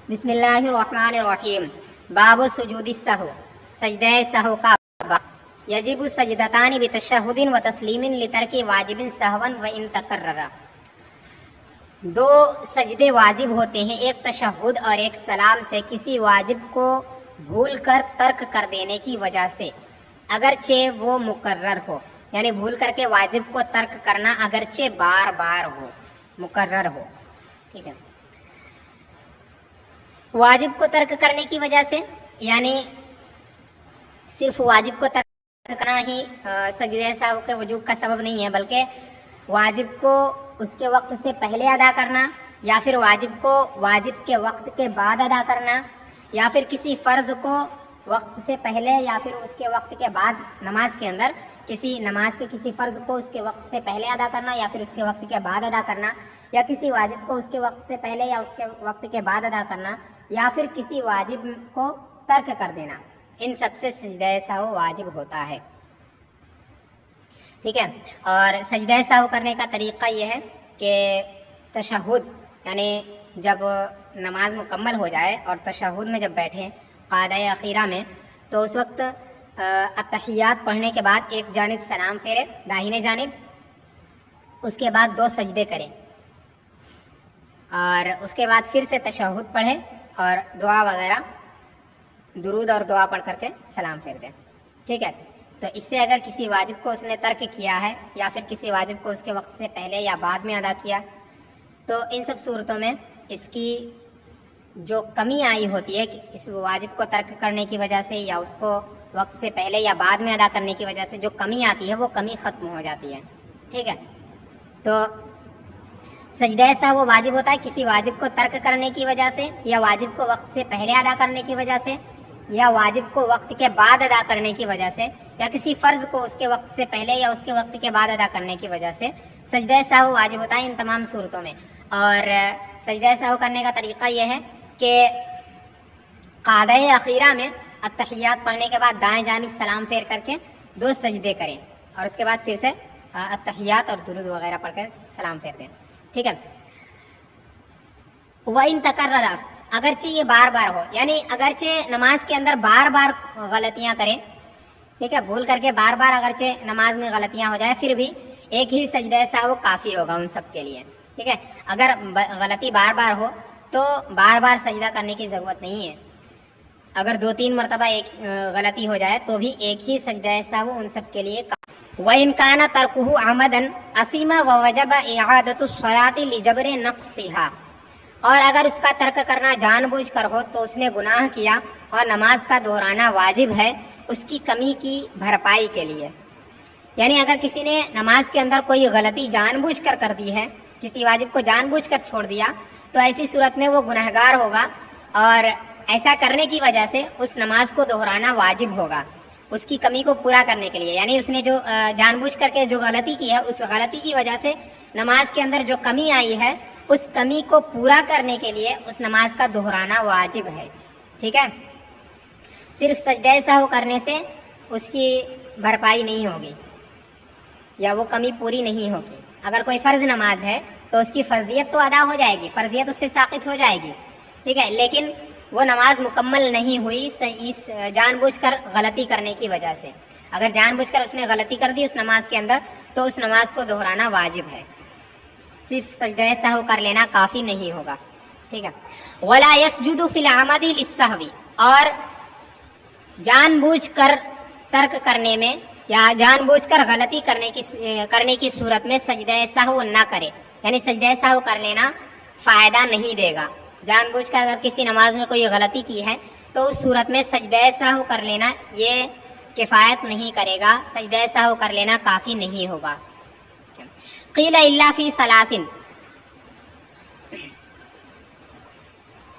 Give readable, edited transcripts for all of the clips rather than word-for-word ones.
بسم اللہ الرحمن الرحیم۔ باب سجود السہو، سجدہ سہو کا باب۔ یجب سجدتان بتشہد و تسلیم لترک واجب سہوا و ان تکرر۔ دو سجدے واجب ہوتے ہیں، ایک تشہد اور ایک سلام سے کسی واجب کو بھول کر ترک کر دینے کی وجہ سے، اگرچہ وہ مقرر ہو، یعنی بھول کر کے واجب کو ترک کرنا اگرچہ بار بار ہو، مقرر ہو۔ ٹھیک ہے، واجب کو ترک کرنے کی وجہ سے، یعنی صرف واجب کو ترک کرنا ہی سجدہ سہو کے وجوب کا سبب نہیں ہے، بلکہ واجب کو اس کے وقت سے پہلے ادا کرنا، یا پھر واجب کو واجب کے وقت کے بعد ادا کرنا، یا پھر کسی فرض کو وقت سے پہلے یا پھر اس کے وقت کے بعد، نماز کے اندر نماز کے کسی فرض کو اس کے وقت سے پہلے ادا کرنا یا پھر اس کے وقت کے بعد ادا کرنا، یا کسی واجب کو اس کے وقت سے پہلے یا اس کے وقت کے بعد ادا کرنا، یا پھر کسی واجب کو ترک کر دینا، ان سب سے سجدہ سہو واجب ہوتا ہے۔ ٹھیک ہے، اور سجدہ سہو کرنے کا طریقہ یہ ہے کہ تشہد، یعنی جب نماز مکمل ہو جائے اور تشہد میں جب بیٹھیں قعدہ اخیرہ میں، تو اس وقت التحیات پڑھنے کے بعد ایک جانب سلام پھیرے داہنے جانب، اس کے بعد 2 سجدے کریں، اور اس کے بعد پھر سے تشہد پڑھیں اور دعا وغیرہ، درود اور دعا پڑھ کر کے سلام پھیر دیں۔ ٹھیک ہے، تو اس سے اگر کسی واجب کو اس نے ترک کیا ہے یا پھر کسی واجب کو اس کے وقت سے پہلے یا بعد میں ادا کیا، تو ان سب صورتوں میں اس کی جو کمی آئی ہوتی ہے کہ اس واجب کو ترک کرنے کی وجہ سے یا اس کو وقت سے پہلے یا بعد میں ادا کرنے کی وجہ سے جو کمی آتی ہے وہ کمی ختم ہو جاتی ہے۔ ٹھیک ہے، تو سجدہ سہو واجب ہوتا ہے کسی واجب کو ترک کرنے کی وجہ سے، یا واجب کو وقت سے پہلے ادا کرنے کی وجہ سے، یا واجب کو وقت کے بعد ادا کرنے کی وجہ سے، یا کسی فرض کو اس کے وقت سے پہلے یا اس کے وقت کے بعد ادا کرنے کی وجہ سے سجدہ سہو واجب ہوتا ہے ان تمام صورتوں میں۔ اور سجدہ سہو کرنے کا طریقہ یہ ہے کہ قعدہ اخیرہ میں التحیات پڑھنے کے بعد دائیں جانب سلام پھیر کر کے 2 سجدے کریں، اور اس کے بعد پھر سے التحیات اور درود وغیرہ پڑھ کر سلام پھیر دیں۔ ٹھیک ہے، وَإِن تَكَرَّرَ، اگرچہ یہ بار بار ہو، یعنی اگرچہ نماز کے اندر بار بار غلطیاں کریں، ٹھیک ہے، بھول کر کے بار بار اگرچہ نماز میں غلطیاں ہو جائے، پھر بھی ایک ہی سجدہ سہو کافی ہوگا ان سب کے لیے۔ ٹھیک ہے، اگر غلطی بار بار ہو تو بار بار سجدہ کرنے کی ضرورت نہیں ہے، اگر 2-3 مرتبہ ایک غلطی ہو جائے تو بھی ایک ہی سجدہ سہو ان سب کے لیے وَإِن كَانَ تَرْكُهُ عَمَدًا أَثِمَ وَوَجَبَ إِعَادَةُ الصَّلَاةِ لِجَبْرِ نَقْصِهَا، اور اگر اس کا ترک کرنا جان بوجھ کر ہو تو اس نے گناہ کیا اور نماز کا دہرانا واجب ہے اس کی کمی کی بھرپائی کے لیے۔ یعنی اگر کسی نے نماز کے اندر کوئی غلطی جان بوجھ کر دی ہے، کسی واجب کو جان بوجھ کر چھوڑ دیا، تو ایسی صورت میں وہ گنہگار ہوگا، اور ایسا کرنے کی وجہ سے اس نماز کو دہرانا واجب ہوگا اس کی کمی کو پورا کرنے کے لیے۔ یعنی اس نے جو جان بوجھ کر کے جو غلطی کی ہے، اس غلطی کی وجہ سے نماز کے اندر جو کمی آئی ہے، اس کمی کو پورا کرنے کے لیے اس نماز کا دہرانا واجب ہے۔ ٹھیک ہے، صرف سجدہ سہو کرنے سے اس کی بھرپائی نہیں ہوگی یا وہ کمی پوری نہیں ہوگی۔ اگر کوئی فرض نماز ہے تو اس کی فرضیت تو ادا ہو جائے گی، فرضیت اس سے ساقط ہو جائے گی، ٹھیک ہے، لیکن وہ نماز مکمل نہیں ہوئی اس جان بوجھ کر غلطی کرنے کی وجہ سے۔ اگر جان بوجھ کر اس نے غلطی کر دی اس نماز کے اندر تو اس نماز کو دہرانا واجب ہے، صرف سجدہ سہو کر لینا کافی نہیں ہوگا۔ ٹھیک ہے، وَلَا يَسْجُدُ فِي الْعَمَدِ لِلسَّهْوِ، اور جان بوجھ کر ترک کرنے میں یا جان بوجھ کر غلطی کرنے کی صورت میں سجدہ سہو نہ کرے، یعنی سجدہ سہو کر لینا فائدہ نہیں دے گا۔ جان بوجھ کر اگر کسی نماز میں کوئی غلطی کی ہے تو اس صورت میں سجدہ سہو کر لینا یہ کفایت نہیں کرے گا، سجدہ سہو کر لینا کافی نہیں ہوگا۔ قیل الا فی ثلاث،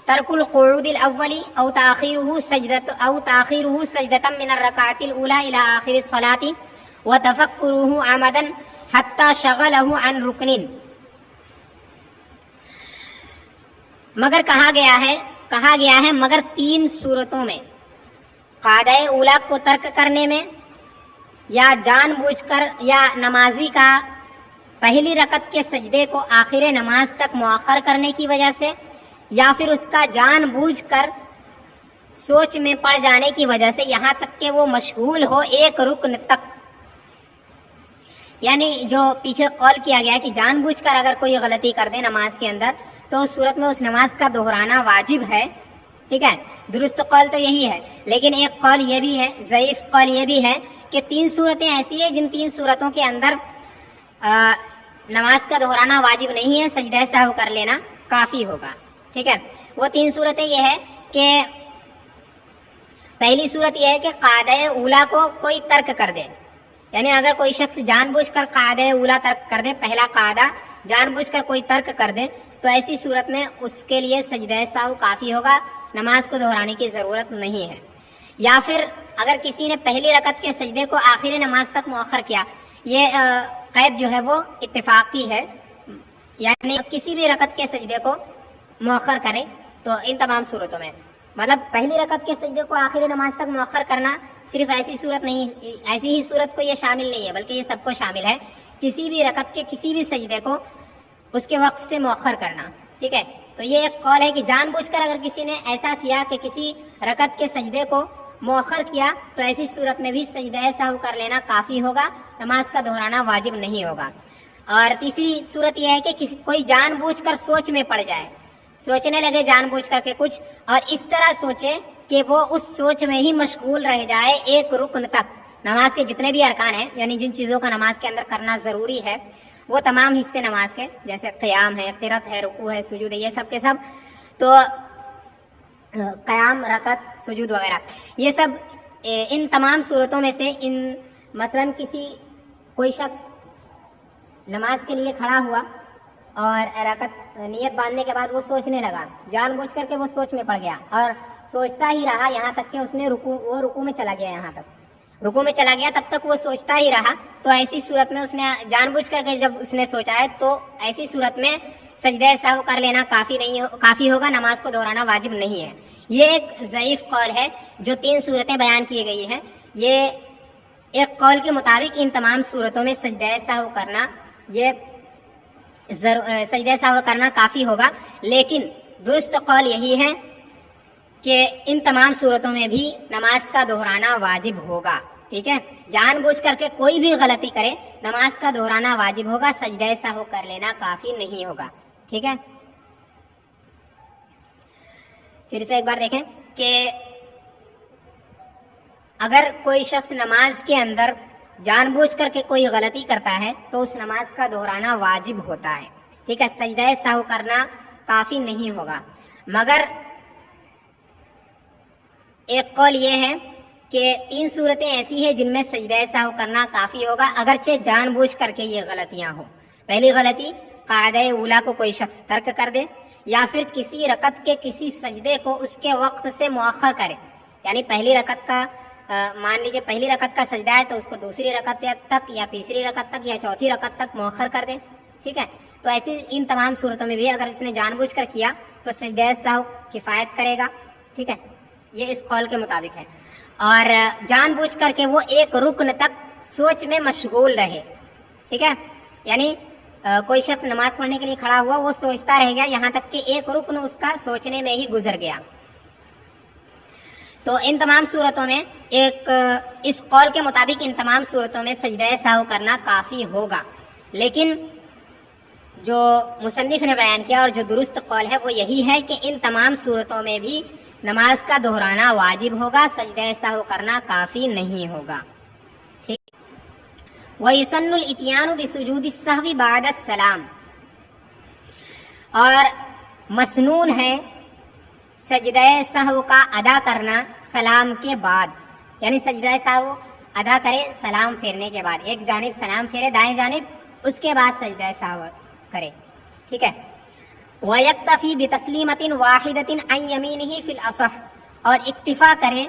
ترک القعود الاول او تاخیرہ سجدۃ من الرکعۃ الاولى الى آخر الصلاۃ وتفکرہ عمدا حتی شغلہ عن رکن، مگر کہا گیا ہے مگر 3 صورتوں میں، قاعدہ اولا کو ترک کرنے میں، یا جان بوجھ کر یا نمازی کا پہلی رکعت کے سجدے کو آخر نماز تک مؤخر کرنے کی وجہ سے، یا پھر اس کا جان بوجھ کر سوچ میں پڑ جانے کی وجہ سے یہاں تک کہ وہ مشغول ہو ایک رکن تک. یعنی جو پیچھے قول کیا گیا کہ جان بوجھ کر اگر کوئی غلطی کر دے نماز کے اندر تو اس صورت میں اس نماز کا دہرانا واجب ہے. ٹھیک ہے, درست قول تو یہی ہے. لیکن ایک قول یہ بھی ہے, ضعیف قول یہ بھی ہے کہ 3 صورتیں ایسی ہیں جن 3 صورتوں کے اندر نماز کا دہرانا واجب نہیں ہے, سجدہ سہو کر لینا کافی ہوگا. ٹھیک ہے, وہ 3 صورتیں یہ ہے کہ پہلی صورت یہ ہے کہ قاعدہ اولا کو کوئی ترک کر دے. یعنی اگر کوئی شخص جان بوجھ کر قاعدہ اولا ترک کر دے, پہلا قاعدہ جان بوجھ کر کوئی ترک کر دے, تو ایسی صورت میں اس کے لیے سجدہ سہو کافی ہوگا, نماز کو دہرانے کی ضرورت نہیں ہے. یا پھر اگر کسی نے پہلی رکعت کے سجدے کو آخری نماز تک مؤخر کیا, یہ قید جو ہے وہ اتفاقی ہے, یعنی کسی بھی رکعت کے سجدے کو مؤخر کرے تو ان تمام صورتوں میں, مطلب پہلی رکعت کے سجدے کو آخری نماز تک مؤخر کرنا صرف ایسی صورت نہیں, ایسی ہی صورت کو یہ شامل نہیں ہے بلکہ یہ سب کو شامل ہے, کسی بھی رکعت کے کسی بھی سجدے کو اس کے وقت سے مؤخر کرنا. ٹھیک ہے, تو یہ ایک قول ہے کہ جان بوجھ کر اگر کسی نے ایسا کیا کہ کسی رکعت کے سجدے کو مؤخر کیا تو ایسی صورت میں بھی سجدہ سہو کر لینا کافی ہوگا, نماز کا دہرانا واجب نہیں ہوگا. اور تیسری صورت یہ ہے کہ کوئی جان بوجھ کر سوچ میں پڑ جائے, سوچنے لگے جان بوجھ کر کے کچھ, اور اس طرح سوچے کہ وہ اس سوچ میں ہی مشغول رہ جائے ایک رکن تک. نماز کے جتنے بھی ارکان ہیں, یعنی جن چیزوں کا نماز کے اندر کرنا ضروری ہے, وہ تمام حصے نماز کے, جیسے قیام ہے, قرات ہے, رکوع ہے, سجود ہے, یہ سب کے سب, تو قیام, رکعت, سجود وغیرہ, یہ سب ان تمام صورتوں میں سے مثلاً کوئی شخص نماز کے لیے کھڑا ہوا اور رکعت نیت باندھنے کے بعد وہ سوچنے لگا, جان بوجھ کر کے وہ سوچ میں پڑ گیا اور سوچتا ہی رہا یہاں تک کہ اس نے رکوع میں چلا گیا, یہاں تک رکوع میں چلا گیا, تب تک وہ سوچتا ہی رہا. تو ایسی صورت میں اس نے جان بوجھ کر کے جب اس نے سوچا ہے تو ایسی صورت میں سجدہ سہو کر لینا کافی ہوگا, نماز کو دہرانا واجب نہیں ہے. یہ ایک ضعیف قول ہے. جو 3 صورتیں بیان کی گئی ہیں, یہ ایک قول کے مطابق ان تمام صورتوں میں سجدہ سہو کرنا کافی ہوگا, لیکن درست قول یہی ہے کہ ان تمام صورتوں میں بھی نماز کا دہرانا واجب ہوگا. ٹھیک ہے, جان بوجھ کر کے کوئی بھی غلطی کرے نماز کا دہرانا واجب ہوگا, سجدہ سہو کر لینا کافی نہیں ہوگا. ٹھیک ہے, پھر سے ایک بار دیکھیں کہ اگر کوئی شخص نماز کے اندر جان بوجھ کر کے کوئی غلطی کرتا ہے تو اس نماز کا دہرانا واجب ہوتا ہے. ٹھیک ہے, سجدہ سہو کرنا کافی نہیں ہوگا. مگر ایک قول یہ ہے کہ 3 صورتیں ایسی ہیں جن میں سجدہ سہو کرنا کافی ہوگا, اگرچہ جان بوجھ کر کے یہ غلطیاں ہوں. پہلی غلطی, قاعدہ اولا کو کوئی شخص ترک کر دے, یا پھر کسی رکعت کے کسی سجدے کو اس کے وقت سے مؤخر کرے. یعنی پہلی رکعت کا مان لیجیے پہلی رکعت کا سجدہ ہے تو اس کو دوسری رکعت تک یا تیسری رکعت تک یا چوتھی رکعت تک مؤخر کر دے. ٹھیک ہے, تو ایسی ان تمام صورتوں میں بھی اگر اس نے جان بوجھ کر کیا تو سجدہ سہو کفایت کرے گا. ٹھیک ہے, یہ اس قول کے مطابق ہے. اور جان بوجھ کر کے وہ ایک رکن تک سوچ میں مشغول رہے. ٹھیک ہے, یعنی کوئی شخص نماز پڑھنے کے لیے کھڑا ہوا, وہ سوچتا رہ گیا یہاں تک کہ ایک رکن اس کا سوچنے میں ہی گزر گیا. تو ان تمام صورتوں میں اس قول کے مطابق ان تمام صورتوں میں سجدہ سہو کرنا کافی ہوگا. لیکن جو مصنف نے بیان کیا اور جو درست قول ہے وہ یہی ہے کہ ان تمام صورتوں میں بھی نماز کا دہرانا واجب ہوگا, سجدہ سہو کرنا کافی نہیں ہوگا. ٹھیک, وَيُسَنُّ الْإِتْيَانُ بِسُجُودِ السَّهْوِ بَعْدَ السَّلَامِ, اور مسنون ہے سجدہ سہو کا ادا کرنا سلام کے بعد. یعنی سجدہ سہو ادا کرے سلام پھیرنے کے بعد, ایک جانب سلام پھیرے دائیں جانب, اس کے بعد سجدہ سہو کرے. ٹھیک ہے, وَيَكْتَفِي بِتَسْلِيمَةٍ وَاحِدَةٍ عَنْ يَمِينِهِ فِي الْأَصَحِّ, اور اکتفا کرے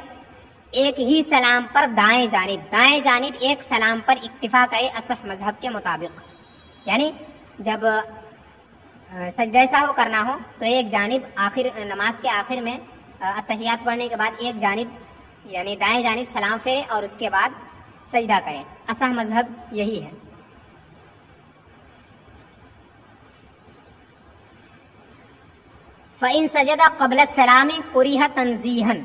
ایک ہی سلام پر دائیں جانب ایک سلام پر اکتفا کرے اصح مذہب کے مطابق. یعنی جب سجدہ سہو کرنا ہو تو ایک جانب نماز کے آخر میں اتحیات پڑھنے کے بعد ایک جانب یعنی دائیں جانب سلام پھیرے اور اس کے بعد سجدہ کرے. اصح مذہب یہی ہے. فَإِن سَجَدَ قَبْلَ السَّلَامِ كُرِهَ تَنزِيهًا،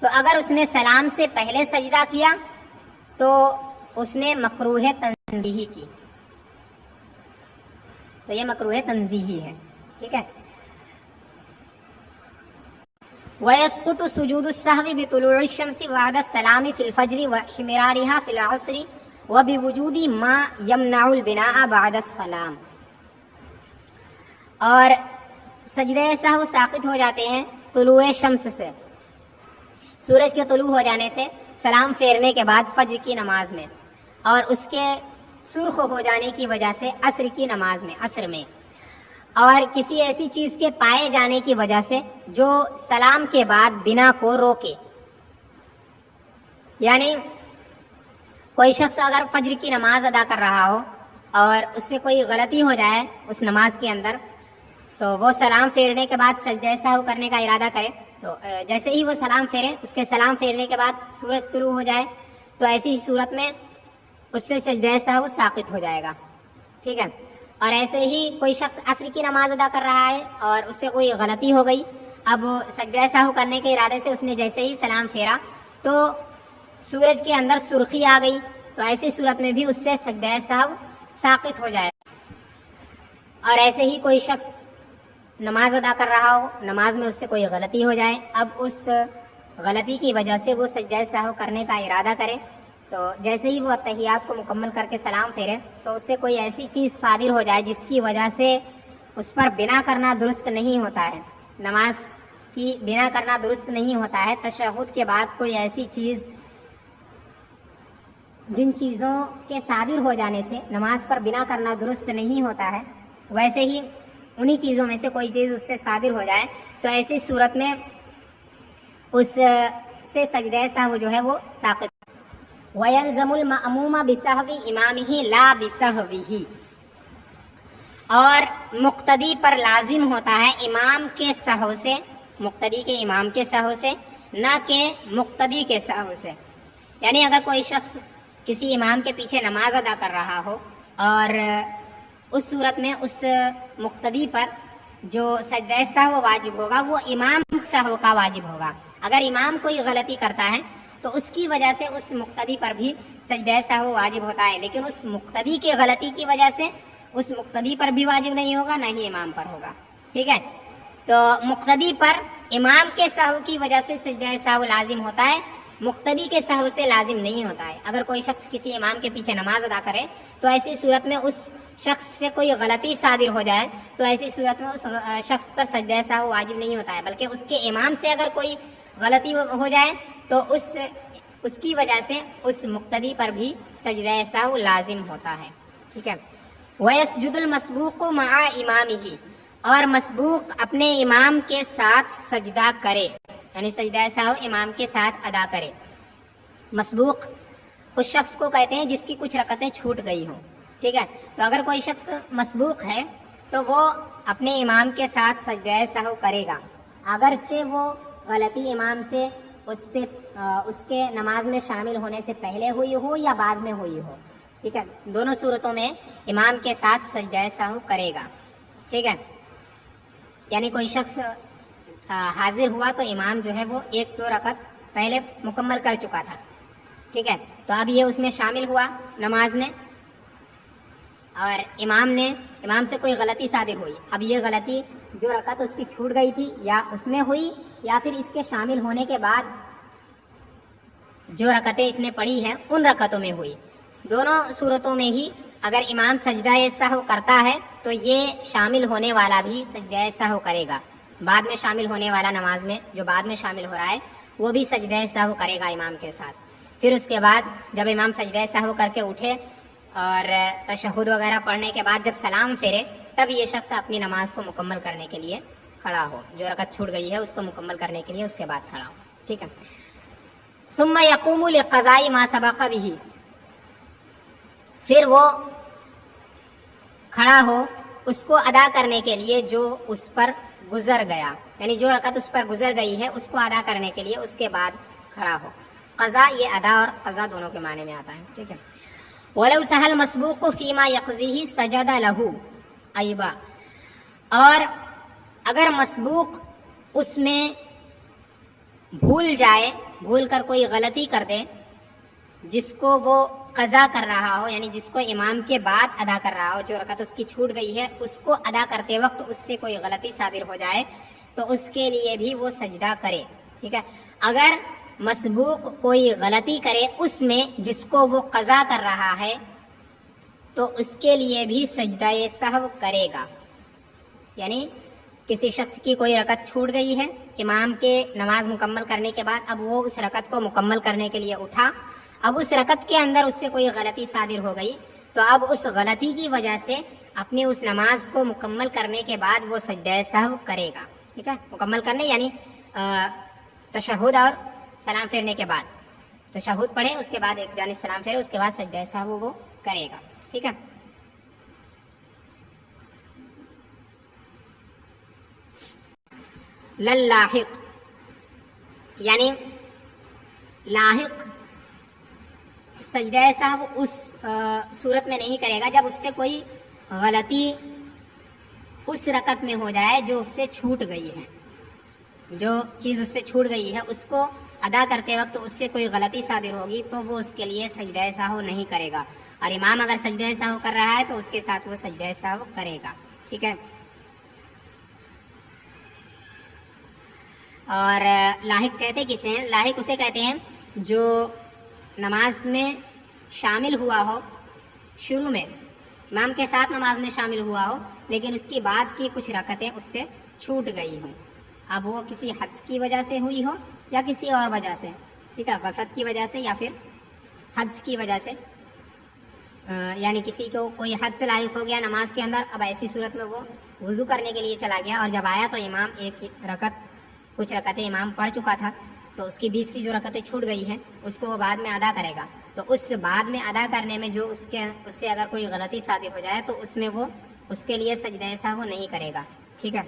تو اگر اس نے سلام سے پہلے سجدہ کیا تو اس نے مکروہ تنزیہی کی، تو یہ مکروہ تنزیہی ہے، ٹھیک ہے۔ وَيَسْقُطُ سُجُودُ السَّهْوِ بِطُلُوعِ الشَّمْسِ بَعْدَ السَّلَامِ فِي الْفَجْرِ وَإِحْمِرَارِهَا فِي الْعَصْرِ وَبِوُجُودِ مَا يَمْنَعُ الْبِنَاءَ بَعْدَ السَّلَامِ، اور سجدہ سہو ساقط ہو جاتے ہیں طلوع شمس سے، سورج کے طلوع ہو جانے سے سلام پھیرنے کے بعد فجر کی نماز میں، اور اس کے سرخ ہو جانے کی وجہ سے عصر کی نماز میں، عصر میں، اور کسی ایسی چیز کے پائے جانے کی وجہ سے جو سلام کے بعد بنا کو روکے، یعنی کوئی شخص اگر فجر کی نماز ادا کر رہا ہو اور اس سے کوئی غلطی ہو جائے اس نماز کے اندر، تو وہ سلام پھیرنے کے بعد سجدہ سہو کرنے کا ارادہ کرے، تو جیسے ہی وہ سلام پھیرے، اس کے سلام پھیرنے کے بعد سورج طلوع ہو جائے تو ایسی ہی صورت میں اس سے سجدہ سہو ساقط ہو جائے گا، ٹھیک ہے۔ اور ایسے ہی کوئی شخص عصر کی نماز ادا کر رہا ہے اور اس سے کوئی غلطی ہو گئی، اب سجدہ سہو کرنے کے ارادے سے اس نے جیسے ہی سلام پھیرا تو سورج کے اندر سرخی آ گئی، تو ایسی صورت میں بھی اس سے سجدہ سہو ساقط ہو جائے گا۔ اور ایسے ہی کوئی شخص نماز ادا کر رہا ہو، نماز میں اس سے کوئی غلطی ہو جائے، اب اس غلطی کی وجہ سے وہ سجدہ سہو کرنے کا ارادہ کرے، تو جیسے ہی وہ اتحیات کو مکمل کر کے سلام پھیرے تو اس سے کوئی ایسی چیز صادر ہو جائے جس کی وجہ سے اس پر بنا کرنا درست نہیں ہوتا ہے، نماز کی بنا کرنا درست نہیں ہوتا ہے، تشہد کے بعد کوئی ایسی چیز جن چیزوں کے صادر ہو جانے سے نماز پر بنا کرنا درست نہیں ہوتا ہے، ویسے ہی انہی چیزوں میں سے کوئی چیز اس سے صادر ہو جائے تو ایسی صورت میں اس سے سجدہ سہو جو ہے وہ ساقط۔ وَيَلْزَمُ الْمَأْمُومَ بِسَهْوِ إِمَامِهِ لَا بِسَهْوِهِ، اور مقتدی پر لازم ہوتا ہے امام کے سہو سے، مقتدی کے امام کے سہو سے، نہ کہ مقتدی کے سہو سے، یعنی اگر کوئی شخص کسی امام کے پیچھے نماز ادا کر رہا ہو اور اس صورت میں اس مقتدی پر جو سجدہ سہو واجب ہوگا وہ امام سہو کا واجب ہوگا، اگر امام کوئی غلطی کرتا ہے تو اس کی وجہ سے اس مقتدی پر بھی سجدہ سہو واجب ہوتا ہے، لیکن اس مقتدی کی غلطی کی وجہ سے اس مقتدی پر بھی واجب نہیں ہوگا، نہ ہی امام پر ہوگا، ٹھیک ہے۔ تو مقتدی پر امام کے سہو کی وجہ سے سجدہ سہو لازم ہوتا ہے، مقتدی کے سہو سے لازم نہیں ہوتا ہے۔ اگر کوئی شخص کسی امام کے پیچھے نماز ادا کرے تو ایسی صورت میں اس شخص سے کوئی غلطی صادر ہو جائے تو ایسی صورت میں اس شخص پر سجدہ سہو واجب نہیں ہوتا ہے، بلکہ اس کے امام سے اگر کوئی غلطی ہو جائے تو اس کی وجہ سے اس مقتدی پر بھی سجدہ سہو لازم ہوتا ہے، ٹھیک ہے۔ وَيَسْجُدُ الْمَسْبُوقُ مَعَ إِمَامِهِ، اور مسبوق اپنے امام کے ساتھ سجدہ کرے، یعنی سجدہ سہو امام کے ساتھ ادا کرے۔ مسبوق اس شخص کو کہتے ہیں جس کی کچھ رکعتیں چھوٹ گئی ہوں، ٹھیک ہے۔ تو اگر کوئی شخص مسبوق ہے تو وہ اپنے امام کے ساتھ سجدہ سہو کرے گا، اگرچہ وہ غلطی امام سے اس کے نماز میں شامل ہونے سے پہلے ہوئی ہو یا بعد میں ہوئی ہو، ٹھیک ہے۔ دونوں صورتوں میں امام کے ساتھ سجدہ سہو کرے گا، ٹھیک ہے۔ یعنی کوئی شخص حاضر ہوا تو امام جو ہے وہ 1-2 رکعت پہلے مکمل کر چکا تھا، ٹھیک ہے، تو اب یہ اس میں شامل ہوا نماز میں، اور امام سے کوئی غلطی صادر ہوئی، اب یہ غلطی جو رکعت اس کی چھوٹ گئی تھی یا اس میں ہوئی یا پھر اس کے شامل ہونے کے بعد جو رکعتیں اس نے پڑھی ہیں ان رکعتوں میں ہوئی، دونوں صورتوں میں ہی اگر امام سجدہ سہو کرتا ہے تو یہ شامل ہونے والا بھی سجدہ سہو کرے گا، بعد میں شامل ہونے والا نماز میں جو بعد میں شامل ہو رہا ہے وہ بھی سجدہ سہو کرے گا امام کے ساتھ۔ پھر اس کے بعد جب امام سجدہ سہو کر کے اٹھے اور تشہد وغیرہ پڑھنے کے بعد جب سلام پھیرے تب یہ شخص اپنی نماز کو مکمل کرنے کے لیے کھڑا ہو، جو رکعت چھوٹ گئی ہے اس کو مکمل کرنے کے لیے اس کے بعد کھڑا ہو، ٹھیک ہے۔ ثم یقوم لقضاء ما سبق به، پھر وہ کھڑا ہو اس کو ادا کرنے کے لیے جو اس پر گزر گیا، یعنی جو رکعت اس پر گزر گئی ہے اس کو ادا کرنے کے لیے اس کے بعد کھڑا ہو۔ قضا یہ ادا اور قضا دونوں کے معنی میں آتا ہے، ٹھیک ہے۔ وَلَوْ سَهَ الْمَسْبُوقُ فِي مَا يَقْضِيهِ سَجَدَ لَهُ أَيْضًا، اور اگر مسبوق اس میں بھول جائے، بھول کر کوئی غلطی کر دے جس کو وہ قضا کر رہا ہو، یعنی جس کو امام کے بعد ادا کر رہا ہو، جو رکعت اس کی چھوٹ گئی ہے اس کو ادا کرتے وقت اس سے کوئی غلطی صادر ہو جائے تو اس کے لیے بھی وہ سجدہ کرے، ٹھیک ہے۔ اگر مسبوق کوئی غلطی کرے اس میں جس کو وہ قضا کر رہا ہے تو اس کے لیے بھی سجدہ سہو کرے گا، یعنی کسی شخص کی کوئی رکعت چھوٹ گئی ہے، امام کے نماز مکمل کرنے کے بعد اب وہ اس رکعت کو مکمل کرنے کے لیے اٹھا، اب اس رکعت کے اندر اس سے کوئی غلطی صادر ہو گئی تو اب اس غلطی کی وجہ سے اپنی اس نماز کو مکمل کرنے کے بعد وہ سجدہ سہو کرے گا، ٹھیک ہے۔ مکمل کرنے یعنی تشہد اور سلام پھیرنے کے بعد، تشہد پڑھے اس کے بعد ایک جانب سلام پھیرے اس کے بعد سجدہ سہو وہ کرے گا، ٹھیک ہے۔ للاحق یعنی لاحق سجدہ سہو اس صورت میں نہیں کرے گا جب اس سے کوئی غلطی اس رکعت میں ہو جائے جو اس سے چھوٹ گئی ہے، جو چیز اس سے چھوٹ گئی ہے اس کو ادا کرتے وقت اس سے کوئی غلطی صادر ہوگی تو وہ اس کے لیے سجدہ سہو نہیں کرے گا، اور امام اگر سجدہ سہو کر رہا ہے تو اس کے ساتھ وہ سجدہ سہو کرے گا، ٹھیک ہے۔ اور لاحق کہتے کسے ہیں؟ لاحق اسے کہتے ہیں جو نماز میں شامل ہوا ہو، شروع میں امام کے ساتھ نماز میں شامل ہوا ہو لیکن اس کی بعد کی کچھ رکعتیں اس سے چھوٹ گئی ہوں، اب وہ کسی حدث کی وجہ سے ہوئی ہو یا کسی اور وجہ سے، ٹھیک ہے، غفلت کی وجہ سے یا پھر حدث کی وجہ سے، یعنی کسی کو کوئی حدث لاحق ہو گیا نماز کے اندر، اب ایسی صورت میں وہ وضو کرنے کے لیے چلا گیا اور جب آیا تو امام ایک رکعت کچھ رکعتیں امام پڑھ چکا تھا تو اس کی بیچ کی جو رکعتیں چھوٹ گئی ہیں اس کو وہ بعد میں ادا کرے گا، تو اس بعد میں ادا کرنے میں جو اس سے اگر کوئی غلطی صادر ہو جائے تو اس میں وہ اس کے لیے سجدہ سہو نہیں کرے گا، ٹھیک ہے۔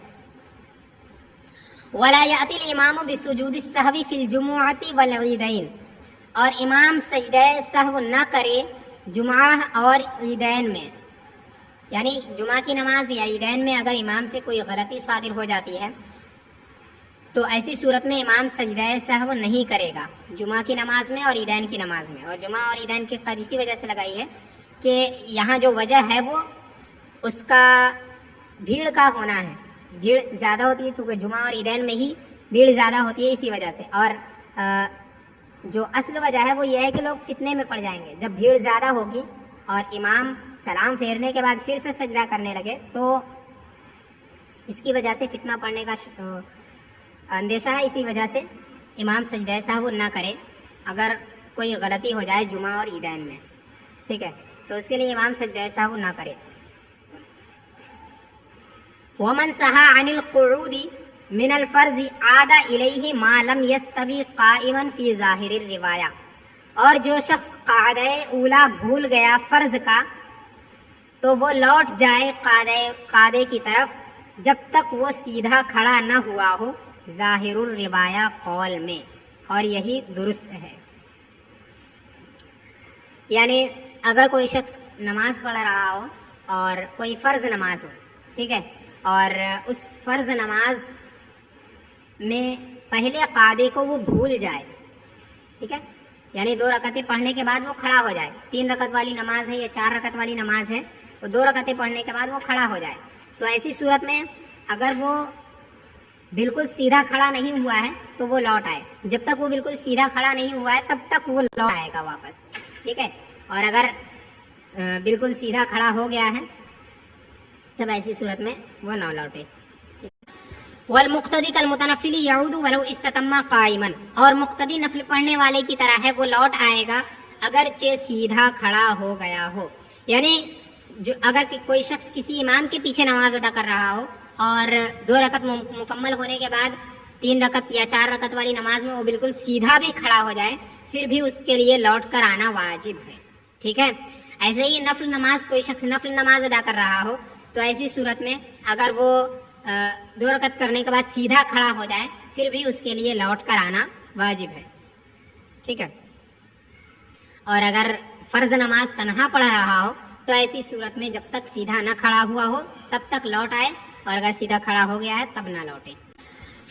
وَلَا يَأْتِي الْإِمَامُ بِسُجُودِ السَّهْوِ فِي الْجُمُعَةِ وَالْعِيدَيْنِ، اور امام سجدہ سہو نہ کرے جمعہ اور عیدین میں، یعنی جمعہ کی نماز یا عیدین میں اگر امام سے کوئی غلطی صادر ہو جاتی ہے تو ایسی صورت میں امام سجدہ سہو نہیں کرے گا جمعہ کی نماز میں اور عیدین کی نماز میں، اور جمعہ اور عیدین کی قید اسی وجہ سے لگائی ہے کہ یہاں جو وجہ ہے وہ اس کا بھیڑ کا ہونا ہے، بھیڑ زیادہ ہوتی ہے چونکہ جمعہ اور عیدین میں ہی بھیڑ زیادہ ہوتی ہے اسی وجہ سے، اور جو اصل وجہ ہے وہ یہ ہے کہ لوگ فتنے میں پڑ جائیں گے، جب بھیڑ زیادہ ہوگی اور امام سلام پھیرنے کے بعد پھر سے سجدہ کرنے لگے تو اس کی وجہ سے فتنہ پڑنے کا اندیشہ ہے، اسی وجہ سے امام سجدہ سہو نہ کرے اگر کوئی غلطی ہو جائے جمعہ اور عیدین میں، ٹھیک ہے، تو اس کے لیے امام سجدہ سہو نہ کرے۔ وَمَنْ سَهَا عَنِ الْقُعُودِ مِنَ الْفَرْضِ عَادَ إِلَيْهِ مَا لَمْ يَسْتَوِي قَائِمًا فِي ظَاهِرِ الرِّوَایَہ، اور جو شخص قاعدہ اولا بھول گیا فرض کا تو وہ لوٹ جائے قاعدے کی طرف جب تک وہ سیدھا کھڑا نہ ہوا ہو ظاہر الروایہ قول میں، اور یہی درست ہے۔ یعنی اگر کوئی شخص نماز پڑھ رہا ہو اور کوئی فرض نماز ہو، ٹھیک ہے، اور اس فرض نماز میں پہلے قاعدے کو وہ بھول جائے، ٹھیک ہے، یعنی 2 رکعتیں پڑھنے کے بعد وہ کھڑا ہو جائے، 3 رکعت والی نماز ہے یا 4 رکعت والی نماز ہے، وہ 2 رکعتیں پڑھنے کے بعد وہ کھڑا ہو جائے، تو ایسی صورت میں اگر وہ بالکل سیدھا کھڑا نہیں ہوا ہے تو وہ لوٹ آئے، جب تک وہ بالکل سیدھا کھڑا نہیں ہوا ہے تب تک وہ لوٹ آئے گا واپس، ٹھیک ہے، اور اگر بالکل سیدھا کھڑا ہو گیا ہے تب ایسی صورت میں وہ نہ لوٹے۔ والمقتدی کالمتنفل یعود ولو استتم قائما، اور مقتدی نفل پڑھنے والے کی طرح ہے، وہ لوٹ آئے گا اگرچہ سیدھا کھڑا ہو گیا ہو، یعنی اگر کوئی شخص کسی امام کے پیچھے نماز ادا کر رہا ہو اور 2 رکعت مکمل ہونے کے بعد 3 رکعت یا 4 رکعت والی نماز میں وہ بالکل سیدھا بھی کھڑا ہو جائے پھر بھی اس کے لیے لوٹ کر آنا واجب ہے، ٹھیک ہے۔ ایسے ہی نفل نماز، کوئی شخص نفل نماز ادا کر رہا ہو تو ایسی صورت میں اگر وہ 2 رکعت کرنے کے بعد سیدھا کھڑا ہو جائے پھر بھی اس کے لیے لوٹ کر آنا واجب ہے، ٹھیک ہے، اور اگر فرض نماز تنہا پڑھ رہا ہو تو ایسی صورت میں جب تک سیدھا نہ کھڑا ہوا ہو تب تک لوٹ آئے، اور اگر سیدھا کھڑا ہو گیا ہے تب نہ لوٹے.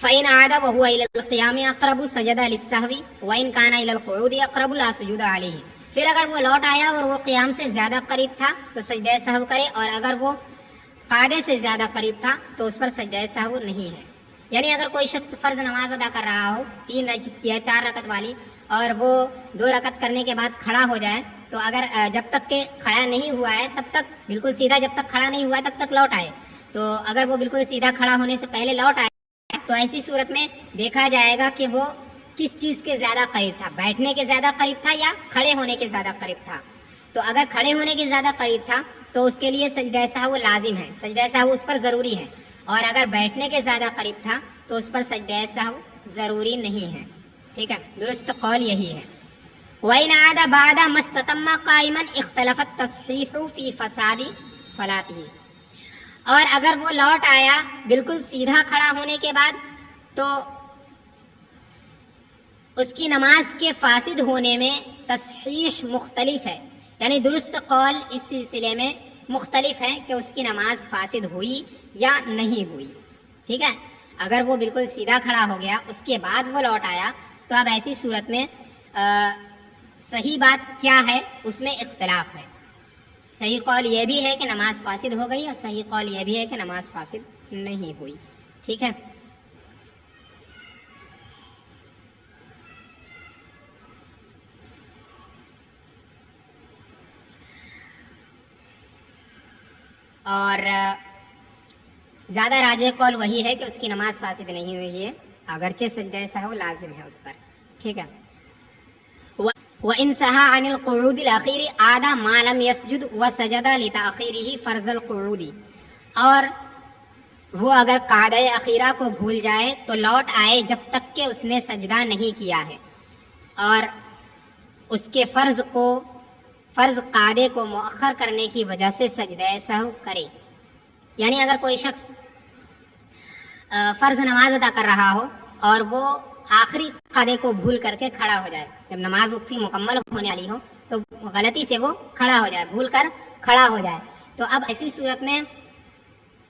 فَإِنْ عَادَ وَهُوَ إِلَى الْقِيَامِ أَقْرَبُ سَجَدَ لِلسَّهْوِ وَإِنْ كَانَ إِلَى الْقُعُودِ أَقْرَبُ لَا سُجُودَ عَلَيْهِ. پھر اگر وہ لوٹ آیا اور وہ قیام سے زیادہ قریب تھا تو سجدہ سہو کرے، اور اگر وہ قعدے سے زیادہ قریب تھا تو اس پر سجدہ سہو نہیں ہے. یعنی اگر کوئی شخص فرض نماز ادا کر رہا ہو 3 یا 4 رکعت والی، اور وہ 2 رکعت کرنے کے بعد کھڑا ہو جائے، تو اگر جب تک کہ کھڑا نہیں ہوا ہے تب تک بالکل سیدھا، جب تک کھڑا نہیں ہوا ہے تب تک لوٹ آئے، تو اگر وہ بالکل سیدھا کھڑا ہونے سے پہلے لوٹ آئے تو ایسی صورت میں دیکھا جائے گا کہ وہ کس چیز کے زیادہ قریب تھا، بیٹھنے کے زیادہ قریب تھا یا کھڑے ہونے کے زیادہ قریب تھا. تو اگر کھڑے ہونے کے زیادہ قریب تھا تو اس کے لیے سجدہ سہو لازم ہے، سجدہ سہو اس پر ضروری ہے، اور اگر بیٹھنے کے زیادہ قریب تھا تو اس پر سجدہ سہو ضروری نہیں ہے. ٹھیک ہے، درست قول یہی ہے. وَإِنْ عَادَ بَعْدَ مَا اسْتَتَمَّ قَائِمًا اخْتَلَفَ التَّصْحِيحُ فِي فَسَادِ صَلَاتِهِ. اور اگر وہ لوٹ آیا بالکل سیدھا کھڑا ہونے کے بعد تو اس کی نماز کے فاسد ہونے میں تصحیح مختلف ہے، یعنی درست قول اس سلسلے میں مختلف ہے کہ اس کی نماز فاسد ہوئی یا نہیں ہوئی. ٹھیک ہے، اگر وہ بالکل سیدھا کھڑا ہو گیا اس کے بعد وہ لوٹ آیا تو اب ایسی صورت میں صحیح بات کیا ہے اس میں اختلاف ہے. صحیح قول یہ بھی ہے کہ نماز فاسد ہو گئی، اور صحیح قول یہ بھی ہے کہ نماز فاسد نہیں ہوئی. ٹھیک ہے، اور زیادہ راجح قول وہی ہے کہ اس کی نماز فاسد نہیں ہوئی ہے، اگرچہ سجدہ سہو لازم ہے اس پر. ٹھیک ہے. وَإِنْ سَهَا عَنِ الْقُعُودِ الْأَخِيرِ عَادَ مَا لَمْ يَسْجُدْ وَسَجَدَ لِتَأْخِيرِهِ فَرْضَ الْقُعُودِ. اور وہ اگر قعدہ اخیرہ کو بھول جائے تو لوٹ آئے جب تک کہ اس نے سجدہ نہیں کیا ہے، اور اس کے فرض قعدے کو مؤخر کرنے کی وجہ سے سجدہ سہو کرے. یعنی اگر کوئی شخص فرض نماز ادا کر رہا ہو اور وہ آخری قعدے کو بھول کر کے کھڑا ہو جائے، جب نماز اس کی مکمل ہونے والی ہو تو غلطی سے وہ کھڑا ہو جائے، بھول کر کھڑا ہو جائے، تو اب ایسی صورت میں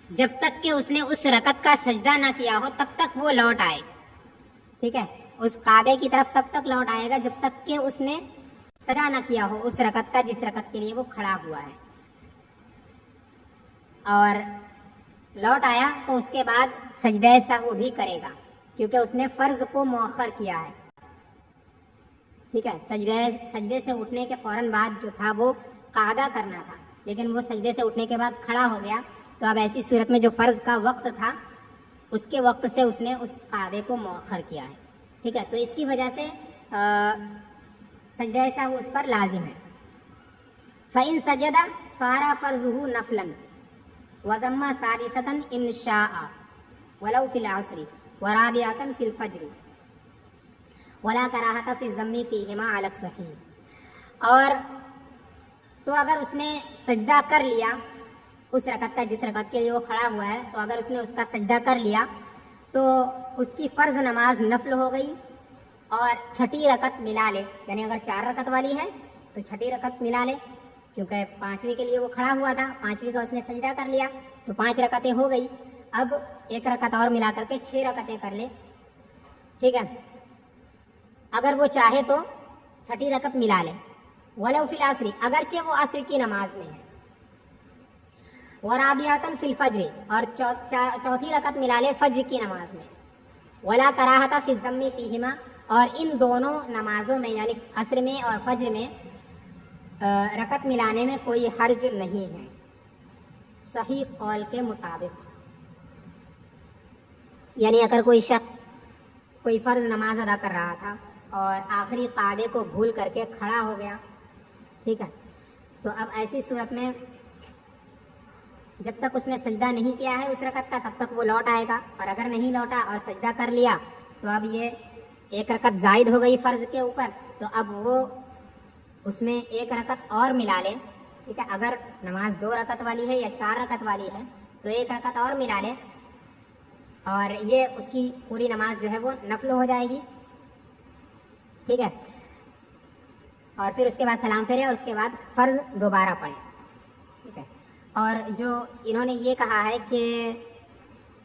جب تک کہ اس نے اس رکعت کا سجدہ نہ کیا ہو تب تک وہ لوٹ آئے. ٹھیک ہے، اس قعدے کی طرف تب تک لوٹ آئے گا جب تک کہ اس نے سجدہ نہ کیا ہو اس رکعت کا جس رکعت کے لیے وہ کھڑا ہوا ہے. اور لوٹ آیا تو اس کے بعد سجدہ سہو بھی کرے گا کیونکہ اس نے فرض کو مؤخر کیا ہے. ٹھیک ہے، سجدے سے اٹھنے کے فوراً بعد جو تھا وہ قعدہ کرنا تھا، لیکن وہ سجدے سے اٹھنے کے بعد کھڑا ہو گیا، تو اب ایسی صورت میں جو فرض کا وقت تھا اس کے وقت سے اس نے اس قعدے کو مؤخر کیا ہے. ٹھیک ہے، تو اس کی وجہ سے سجدہ سہو اس پر لازم ہے. فَإِن سَجَدَ صَارَ فَرْضُهُ نَفْلًا وَضَمَّ سَادِسَةً إِن شَاءَ وَلَوْ فِي الْعَصْرِ وَرَابِعَةً فِي الْفَجْرِ وَلَا كَرَاهَةَ فِي الضَّمِّ فِيهِمَا عَلَى الصَّحِيحِ. اور تو اگر اس نے سجدہ کر لیا اس رکعت کا جس رکعت کے لیے وہ کھڑا ہوا ہے، تو اگر اس نے اس کا سجدہ کر لیا تو اس کی فرض نماز نفل ہو گئی، اور چھٹی رکعت ملا لے، یعنی اگر 4 رکعت والی ہے تو چھٹی رکعت ملا لے، کیونکہ 5ویں کے لیے وہ کھڑا ہوا تھا، 5ویں کا اس نے سجدہ کر لیا تو 5 رکعتیں ہو گئی. اب 1 رکعت اور ملا کر کے 6 رکعتیں کر لے. ٹھیک ہے، اگر وہ چاہے تو چھٹی رکعت ملا لے. وَلَوْ فِي الْعَصْرِ، اگرچہ وہ عصر کی نماز میں ہے. وَرَابِعَةً فِي الْفَجْرِ، اور چوتھی رکعت ملا لے فجر کی نماز میں. وَلَا كَرَاهَةَ فِي الضَّمِّ فِيهِمَا، اور ان دونوں نمازوں میں یعنی عصر میں اور فجر میں رکعت ملانے میں کوئی حرج نہیں ہے صحیح قول کے مطابق. یعنی اگر کوئی شخص کوئی فرض نماز ادا کر رہا تھا اور آخری قعدے کو بھول کر کے کھڑا ہو گیا، ٹھیک ہے، تو اب ایسی صورت میں جب تک اس نے سجدہ نہیں کیا ہے اس رکعت کا تب تک وہ لوٹ آئے گا، اور اگر نہیں لوٹا اور سجدہ کر لیا تو اب یہ 1 رکعت زائد ہو گئی فرض کے اوپر، تو اب وہ اس میں 1 رکعت اور ملا لے. ٹھیک ہے، اگر نماز 2 رکعت والی ہے یا 4 رکعت والی ہے تو 1 رکعت اور ملا لے، اور یہ اس کی پوری نماز جو ہے وہ نفل ہو جائے گی. ٹھیک ہے، اور پھر اس کے بعد سلام پھیرے اور اس کے بعد فرض دوبارہ پڑھے. ٹھیک ہے، اور جو انہوں نے یہ کہا ہے کہ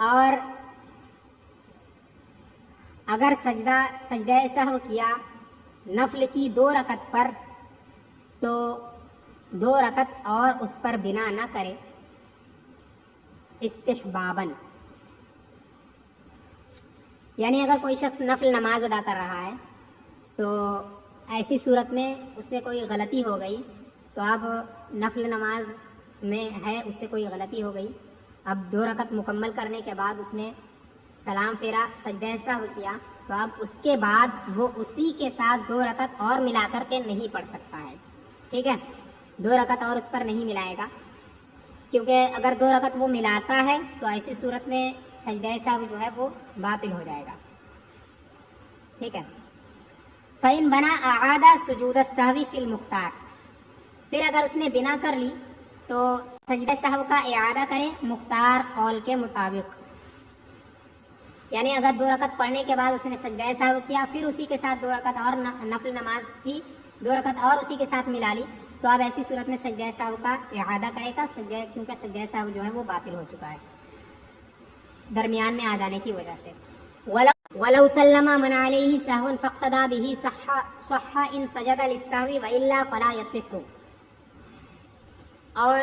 اور اگر سجدہ سہو کیا نفل کی 2 رکعت پر تو 2 رکعت اور اس پر بنا نہ کرے استحباباً، یعنی اگر کوئی شخص نفل نماز ادا کر رہا ہے تو ایسی صورت میں اس سے کوئی غلطی ہو گئی، تو اب نفل نماز میں ہے اس سے کوئی غلطی ہو گئی، اب 2 رکعت مکمل کرنے کے بعد اس نے سلام پھیرا سجدہ سہو کیا، تو اب اس کے بعد وہ اسی کے ساتھ 2 رکعت اور ملا کر کے نہیں پڑھ سکتا ہے، ٹھیک ہے، 2 رکعت اور اس پر نہیں ملائے گا، کیونکہ اگر 2 رکعت وہ ملاتا ہے تو ایسی صورت میں سجدہ سہو جو ہے وہ باطل ہو جائے گا، ٹھیک ہے۔ فَإِن بَنَا أَعَادَ سُجُودَ السَّهْوِ فِي الْمُخْتَارِ، پھر اگر اس نے بنا کر لی تو سجدہ سہو کا اعادہ کرے مختار قول کے مطابق، یعنی اگر 2 رکعت پڑھنے کے بعد اس نے سجدہ سہو کیا، پھر اسی کے ساتھ 2 رکعت اور نفل نماز تھی، 2 رکعت اور اسی کے ساتھ ملا لی، تو اب ایسی صورت میں سجدہ سہو کا اعادہ کرے گا، کیونکہ سجدہ سہو جو ہے وہ باطل ہو چکا ہے درمیان میں آ جانے کی وجہ سے۔ وَلَوْ سَلَّمَ مَنْ عَلَيْهِ سَهْوٌ فَاقْتَدَى بِهِ صَحَّ إِنْ سَجَدَ لِلسَّهْوِ وَإِلَّا فَلَا يَصِحُّ، اور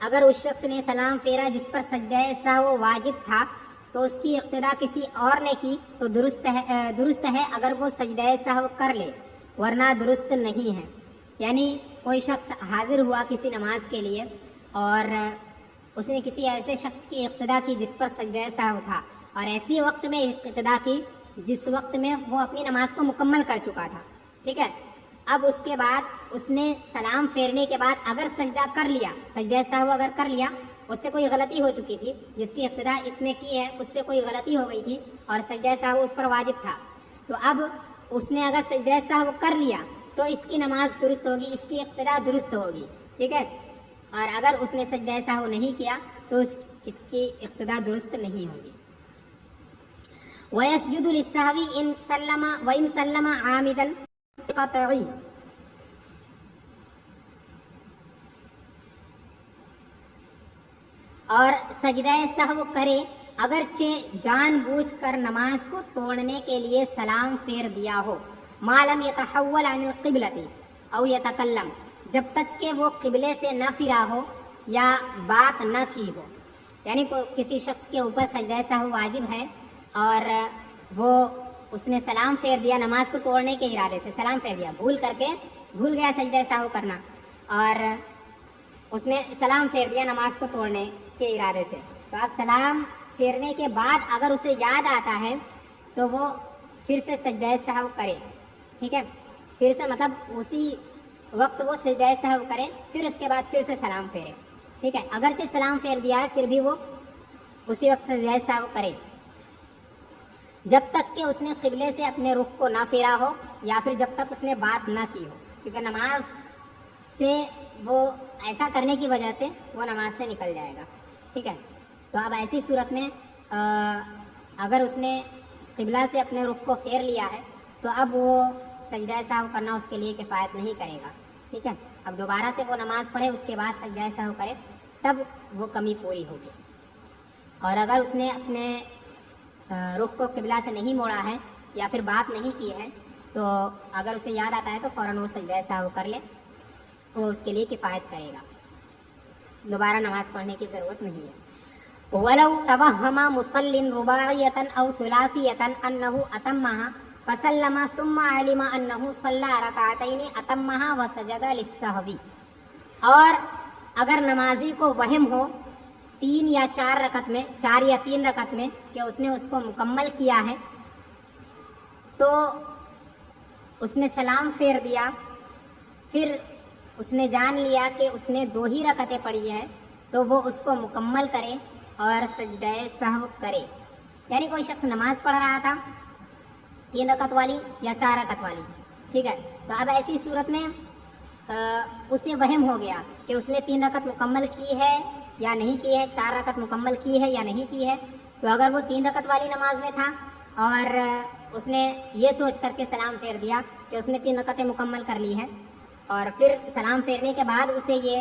اگر اس شخص نے سلام پھیرا جس پر سجدہ سہو واجب تھا تو اس کی اقتدا کسی اور نے کی تو درست ہے اگر وہ سجدہ سہو کر لے، ورنہ درست نہیں ہے، یعنی کوئی شخص حاضر ہوا کسی نماز کے لیے اور اس نے کسی ایسے شخص کی اقتدا کی جس پر سجدہ سہو تھا، اور ایسی وقت میں اقتدا کی جس وقت میں وہ اپنی نماز کو مکمل کر چکا تھا، ٹھیک ہے، اب اس کے بعد اس نے سلام پھیرنے کے بعد اگر سجدہ کر لیا، سجدہ سہو اگر کر لیا، اس سے کوئی غلطی ہو چکی تھی، جس کی ابتدا اس نے کی ہے اس سے کوئی غلطی ہو گئی تھی اور سجدہ سہو اس پر واجب تھا، تو اب اس نے اگر سجدہ سہو کر لیا تو اس کی نماز درست ہوگی، اس کی ابتدا درست ہوگی، ٹھیک ہے، اور اگر اس نے سجدہ سہو نہیں کیا تو اس کی ابتدا درست نہیں ہوگی۔ وَيَسْجُدُ لِلسَّهْوِ وَإِنْ سَلَّمَ عَامِدًا قَطْعِي، اور سجدہ سہو کرے اگرچہ جان بوجھ کر نماز کو توڑنے کے لیے سلام پھیر دیا ہو، مَا لَمْ يَتَحَوَّلْ عَنِ الْقِبْلَةِ أَوْ يَتَكَلَّمْ، جب تک کہ وہ قبلے سے نہ پھرا ہو یا بات نہ کی ہو، یعنی کسی شخص کے اوپر سجدہ سہو واجب ہے اور وہ اس نے سلام پھیر دیا نماز کو توڑنے کے ارادے سے، سلام پھیر دیا، بھول گیا سجدہ سہو کرنا اور اس نے سلام پھیر دیا نماز کو توڑنے کے ارادے سے، تو اب سلام پھیرنے کے بعد اگر اسے یاد آتا ہے تو وہ پھر سے سجدہ سہو کرے، ٹھیک ہے، پھر سے مطلب اسی وقت وہ سجدہ سہو کرے، پھر اس کے بعد پھر سے سلام پھیرے، ٹھیک ہے، اگرچہ سلام پھیر دیا ہے پھر بھی وہ اسی وقت سجدہ سہو کرے جب تک کہ اس نے قبلے سے اپنے رخ کو نہ پھیرا ہو یا پھر جب تک اس نے بات نہ کی ہو، کیونکہ نماز سے وہ ایسا کرنے کی وجہ سے وہ نماز سے نکل جائے گا، ٹھیک ہے، تو اب ایسی صورت میں اگر اس نے قبلہ سے اپنے رخ کو پھیر لیا ہے تو اب وہ سجدہ سہو کرنا اس کے لیے کفایت نہیں کرے گا، ٹھیک ہے، اب دوبارہ سے وہ نماز پڑھے اس کے بعد سجدہ سہو کرے تب وہ کمی پوری ہوگی، اور اگر اس نے اپنے رخ کو قبلہ سے نہیں موڑا ہے یا پھر بات نہیں کی ہے تو اگر اسے یاد آتا ہے تو فوراً وہ سجدہ سہو کر لے، وہ اس کے لیے کفایت کرے گا، دوبارہ نماز پڑھنے کی ضرورت نہیں ہے۔ وَلَوْ تَوَهَّمَ مُصَلٍّ رُبَاعِيَّةً أَوْ ثُلَاثِيَّةً أَنَّهُ أَتَمَّهَا فَسَلَّمَ ثُمَّ عَلِمَ أَنَّهُ صَلَّى رَكَعَتَيْنِ أَتَمَّهَا وَسَجَدَ لِلسَّهْوِ، اور اگر نمازی کو وہم ہو 3 یا 4 رکعت میں، 4 یا 3 رکعت میں کہ اس نے اس کو مکمل کیا ہے تو اس نے سلام پھیر دیا، پھر اس نے جان لیا کہ اس نے 2 ہی رکعتیں پڑھی ہیں تو وہ اس کو مکمل کرے اور سجدہ سہو کرے، یعنی کوئی شخص نماز پڑھ رہا تھا 3 رکعت والی یا 4 رکعت والی، ٹھیک ہے، تو اب ایسی صورت میں اسے وہم ہو گیا کہ اس نے 3 رکعت مکمل کی ہے یا نہیں کی ہے، 4 رکعت مکمل کی ہے یا نہیں کی ہے، تو اگر وہ 3 رکعت والی نماز میں تھا اور اس نے یہ سوچ کر کے سلام پھیر دیا کہ اس نے 3 رکعتیں مکمل کر لی ہیں اور پھر سلام پھیرنے کے بعد اسے یہ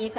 1